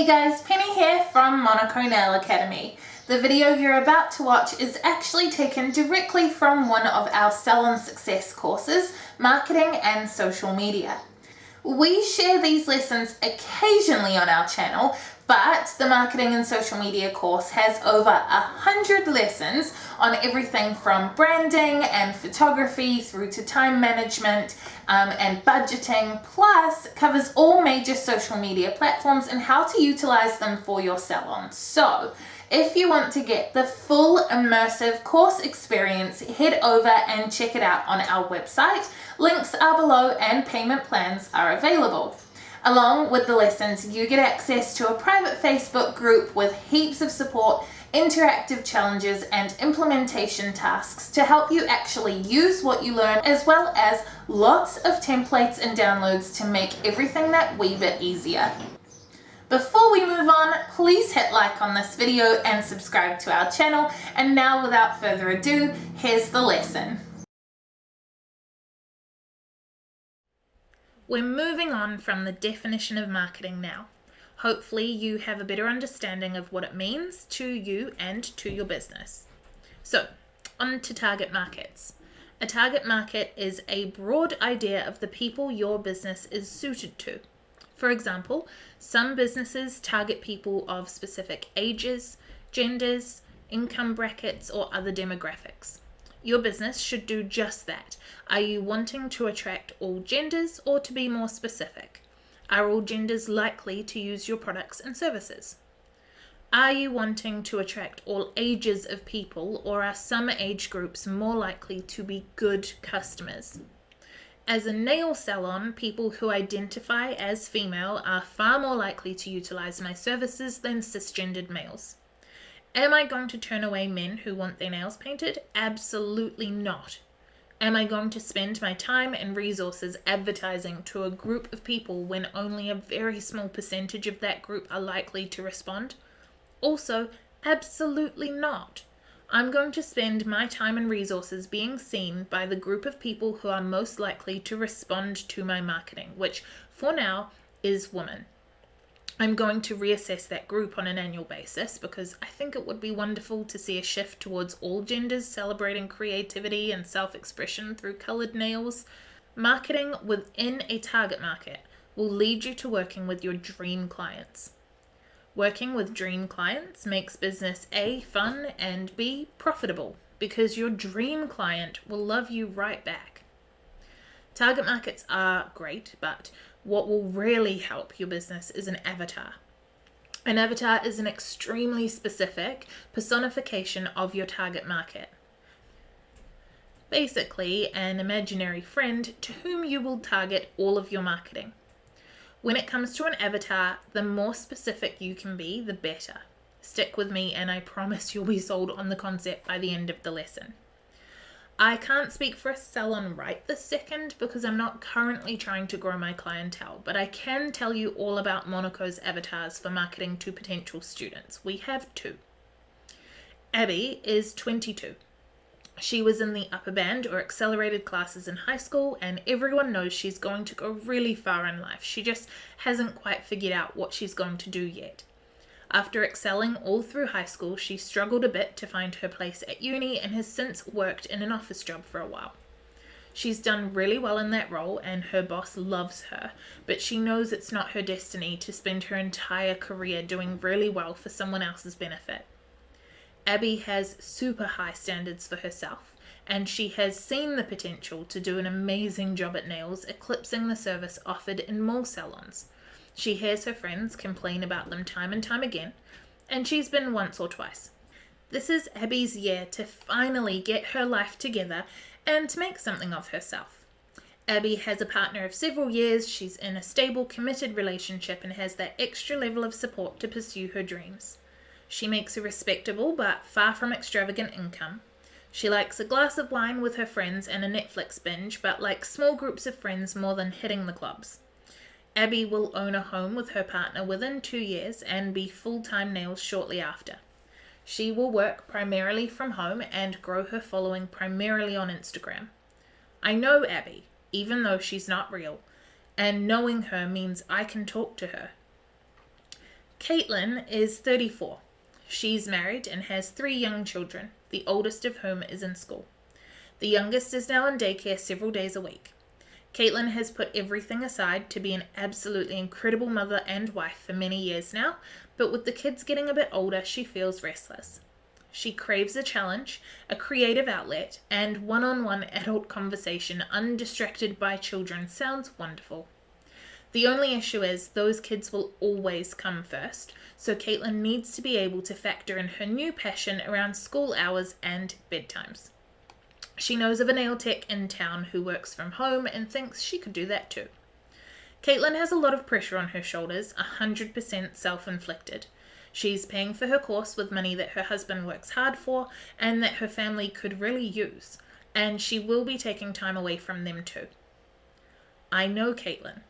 Hey guys, Penny here from Monaco Nail Academy. The video you're about to watch is actually taken directly from one of our Salon Success courses, Marketing and Social Media. We share these lessons occasionally on our channel, but the Marketing and Social Media course has over 100 lessons on everything from branding and photography through to time management and budgeting, plus covers all major social media platforms and how to utilize them for your salon. So if you want to get the full immersive course experience, head over and check it out on our website. Links are below and payment plans are available. Along with the lessons, you get access to a private Facebook group with heaps of support, interactive challenges and implementation tasks to help you actually use what you learn, as well as lots of templates and downloads to make everything that wee bit easier. Before we move on, please hit like on this video and subscribe to our channel. And now, without further ado, here's the lesson. We're moving on from the definition of marketing now. Hopefully you have a better understanding of what it means to you and to your business. So, on to target markets. A target market is a broad idea of the people your business is suited to. For example, some businesses target people of specific ages, genders, income brackets, or other demographics. Your business should do just that. Are you wanting to attract all genders, or to be more specific, are all genders likely to use your products and services? Are you wanting to attract all ages of people, or are some age groups more likely to be good customers? As a nail salon, people who identify as female are far more likely to utilize my services than cisgendered males. Am I going to turn away men who want their nails painted? Absolutely not. Am I going to spend my time and resources advertising to a group of people when only a very small percentage of that group are likely to respond? Also, absolutely not. I'm going to spend my time and resources being seen by the group of people who are most likely to respond to my marketing, which for now is women. I'm going to reassess that group on an annual basis because I think it would be wonderful to see a shift towards all genders celebrating creativity and self-expression through colored nails. Marketing within a target market will lead you to working with your dream clients. Working with dream clients makes business A, fun, and B, profitable, because your dream client will love you right back. Target markets are great, but what will really help your business is an avatar. An avatar is an extremely specific personification of your target market. Basically, an imaginary friend to whom you will target all of your marketing. When it comes to an avatar, the more specific you can be, the better. Stick with me and I promise you'll be sold on the concept by the end of the lesson. I can't speak for a salon right this second because I'm not currently trying to grow my clientele, but I can tell you all about Monaco's avatars for marketing to potential students. We have two. Abby is 22. She was in the upper band or accelerated classes in high school, and everyone knows she's going to go really far in life. She just hasn't quite figured out what she's going to do yet. After excelling all through high school, she struggled a bit to find her place at uni and has since worked in an office job for a while. She's done really well in that role and her boss loves her, but she knows it's not her destiny to spend her entire career doing really well for someone else's benefit. Abby has super high standards for herself, and she has seen the potential to do an amazing job at nails, eclipsing the service offered in mall salons. She hears her friends complain about them time and time again, and she's been once or twice. This is Abby's year to finally get her life together and to make something of herself. Abby has a partner of several years, she's in a stable, committed relationship and has that extra level of support to pursue her dreams. She makes a respectable but far from extravagant income. She likes a glass of wine with her friends and a Netflix binge, but likes small groups of friends more than hitting the clubs. Abby will own a home with her partner within 2 years and be full-time nails shortly after. She will work primarily from home and grow her following primarily on Instagram. I know Abby, even though she's not real, and knowing her means I can talk to her. Caitlin is 34. She's married and has 3 young children, the oldest of whom is in school. The youngest is now in daycare several days a week. Caitlin has put everything aside to be an absolutely incredible mother and wife for many years now, but with the kids getting a bit older, she feels restless. She craves a challenge, a creative outlet, and one-on-one adult conversation undistracted by children sounds wonderful. The only issue is those kids will always come first, so Caitlin needs to be able to factor in her new passion around school hours and bedtimes. She knows of a nail tech in town who works from home and thinks she could do that too. Caitlin has a lot of pressure on her shoulders, 100% self-inflicted. She's paying for her course with money that her husband works hard for and that her family could really use, and she will be taking time away from them too. I know Caitlin,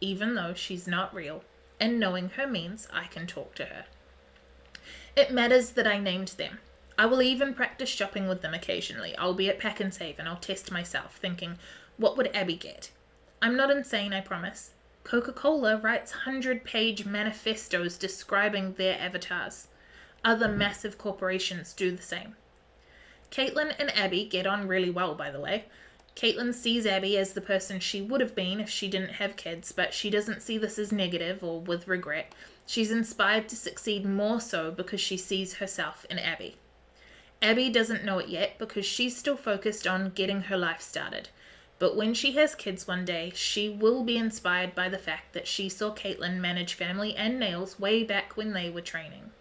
even though she's not real, and knowing her means I can talk to her. It matters that I named them. I will even practice shopping with them occasionally. I'll be at Pack and Save and I'll test myself, thinking, what would Abby get? I'm not insane, I promise. Coca-Cola writes 100-page manifestos describing their avatars. Other massive corporations do the same. Caitlin and Abby get on really well, by the way. Caitlin sees Abby as the person she would have been if she didn't have kids, but she doesn't see this as negative or with regret. She's inspired to succeed more so because she sees herself in Abby. Abby doesn't know it yet because she's still focused on getting her life started. But when she has kids one day, she will be inspired by the fact that she saw Caitlin manage family and nails way back when they were training.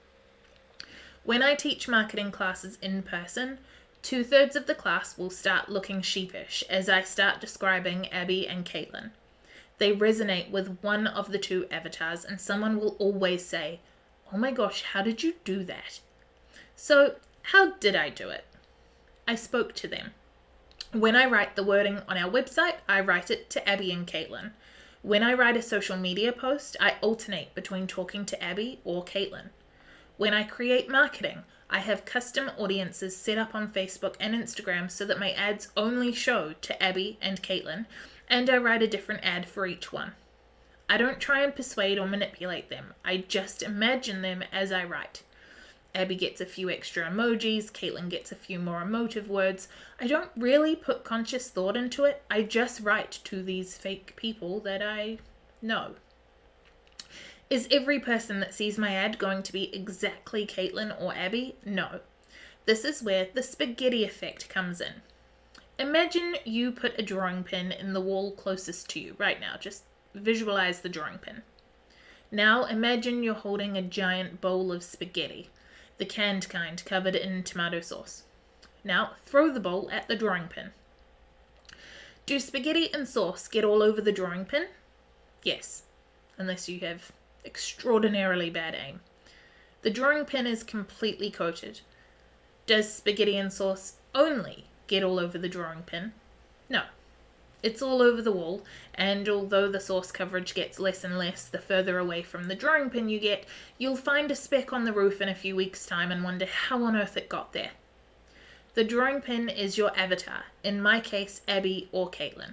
When I teach marketing classes in person, 2/3 of the class will start looking sheepish as I start describing Abby and Caitlin. They resonate with one of the 2 avatars and someone will always say, "Oh my gosh, how did you do that?" So, how did I do it? I spoke to them. When I write the wording on our website, I write it to Abby and Caitlin. When I write a social media post, I alternate between talking to Abby or Caitlin. When I create marketing, I have custom audiences set up on Facebook and Instagram so that my ads only show to Abby and Caitlin, and I write a different ad for each one. I don't try and persuade or manipulate them. I just imagine them as I write. Abby gets a few extra emojis, Caitlin gets a few more emotive words. I don't really put conscious thought into it. I just write to these fake people that I know. Is every person that sees my ad going to be exactly Caitlin or Abby? No. This is where the spaghetti effect comes in. Imagine you put a drawing pin in the wall closest to you right now. Just visualize the drawing pin. Now imagine you're holding a giant bowl of spaghetti, the canned kind covered in tomato sauce. Now throw the bowl at the drawing pin. Do spaghetti and sauce get all over the drawing pin? Yes, unless you have extraordinarily bad aim. The drawing pin is completely coated. Does spaghetti and sauce only get all over the drawing pin? No. It's all over the wall, and although the sauce coverage gets less and less the further away from the drawing pin you get, you'll find a speck on the roof in a few weeks' time and wonder how on earth it got there. The drawing pin is your avatar, in my case, Abby or Caitlin.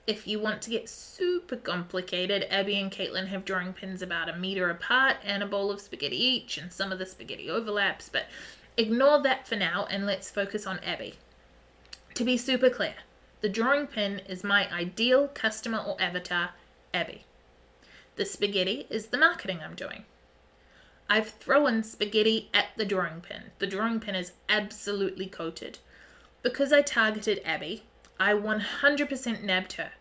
If you want to get super complicated, Abby and Caitlin have drawing pins about 1 meter apart and a bowl of spaghetti each, and some of the spaghetti overlaps, but ignore that for now and let's focus on Abby. To be super clear, the drawing pin is my ideal customer or avatar, Abby. The spaghetti is the marketing I'm doing. I've thrown spaghetti at the drawing pin. The drawing pin is absolutely coated. Because I targeted Abby, I 100% nabbed her.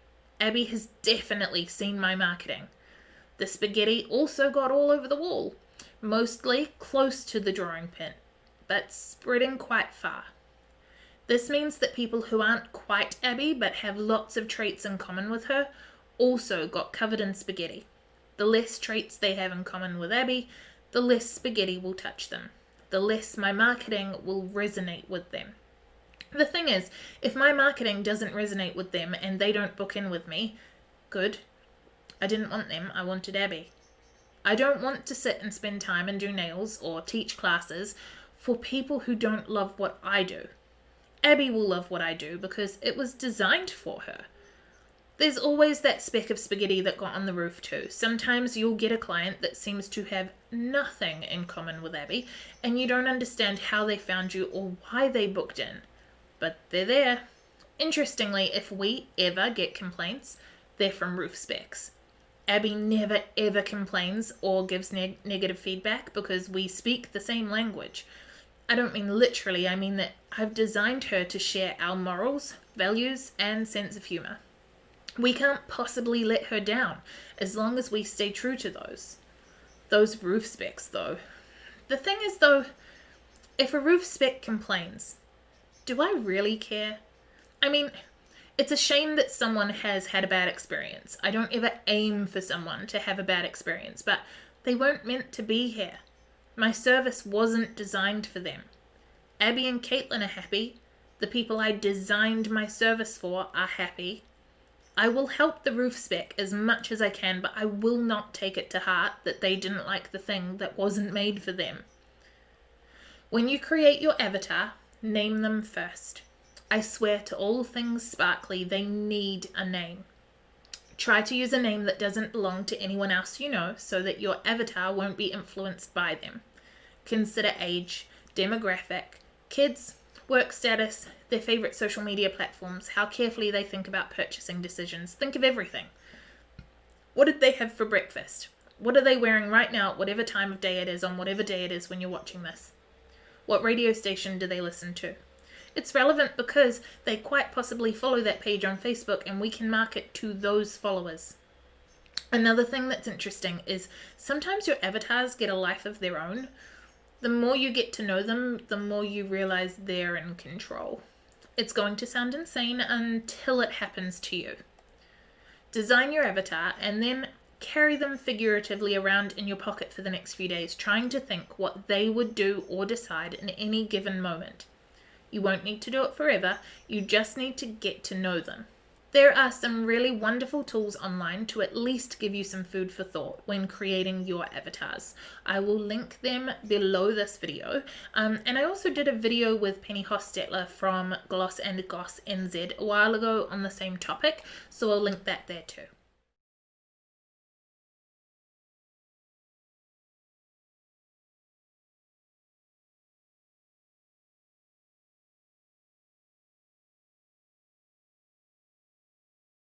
Abby has definitely seen my marketing. The spaghetti also got all over the wall, mostly close to the drawing pin, but spreading quite far. This means that people who aren't quite Abby but have lots of traits in common with her also got covered in spaghetti. The less traits they have in common with Abby, the less spaghetti will touch them. The less my marketing will resonate with them. The thing is, if my marketing doesn't resonate with them and they don't book in with me, good. I didn't want them, I wanted Abby. I don't want to sit and spend time and do nails or teach classes for people who don't love what I do. Abby will love what I do because it was designed for her. There's always that speck of spaghetti that got on the roof too. Sometimes you'll get a client that seems to have nothing in common with Abby, and you don't understand how they found you or why they booked in. But they're there. Interestingly, if we ever get complaints, they're from roof specs. Abby never ever complains or gives negative feedback because we speak the same language. I don't mean literally, I mean that I've designed her to share our morals, values, and sense of humor. We can't possibly let her down as long as we stay true to those. Those roof specs, though. The thing is, though, if a roof spec complains, do I really care? I mean, it's a shame that someone has had a bad experience. I don't ever aim for someone to have a bad experience, but they weren't meant to be here. My service wasn't designed for them. Abby and Caitlin are happy. The people I designed my service for are happy. I will help the roof spec as much as I can, but I will not take it to heart that they didn't like the thing that wasn't made for them. When you create your avatar, name them first. I swear to all things sparkly, they need a name. Try to use a name that doesn't belong to anyone else you know so that your avatar won't be influenced by them. Consider age, demographic, kids, work status, their favorite social media platforms, how carefully they think about purchasing decisions. Think of everything. What did they have for breakfast? What are they wearing right now at whatever time of day it is on whatever day it is when you're watching this? What radio station do they listen to? It's relevant because they quite possibly follow that page on Facebook and we can market to those followers. Another thing that's interesting is sometimes your avatars get a life of their own. The more you get to know them, the more you realize they're in control. It's going to sound insane until it happens to you. Design your avatar and then carry them figuratively around in your pocket for the next few days, trying to think what they would do or decide in any given moment. You won't need to do it forever, you just need to get to know them. There are some really wonderful tools online to at least give you some food for thought when creating your avatars. I will link them below this video. And I also did a video with Penny Hostetler from Gloss and Goss NZ a while ago on the same topic, so I'll link that there too.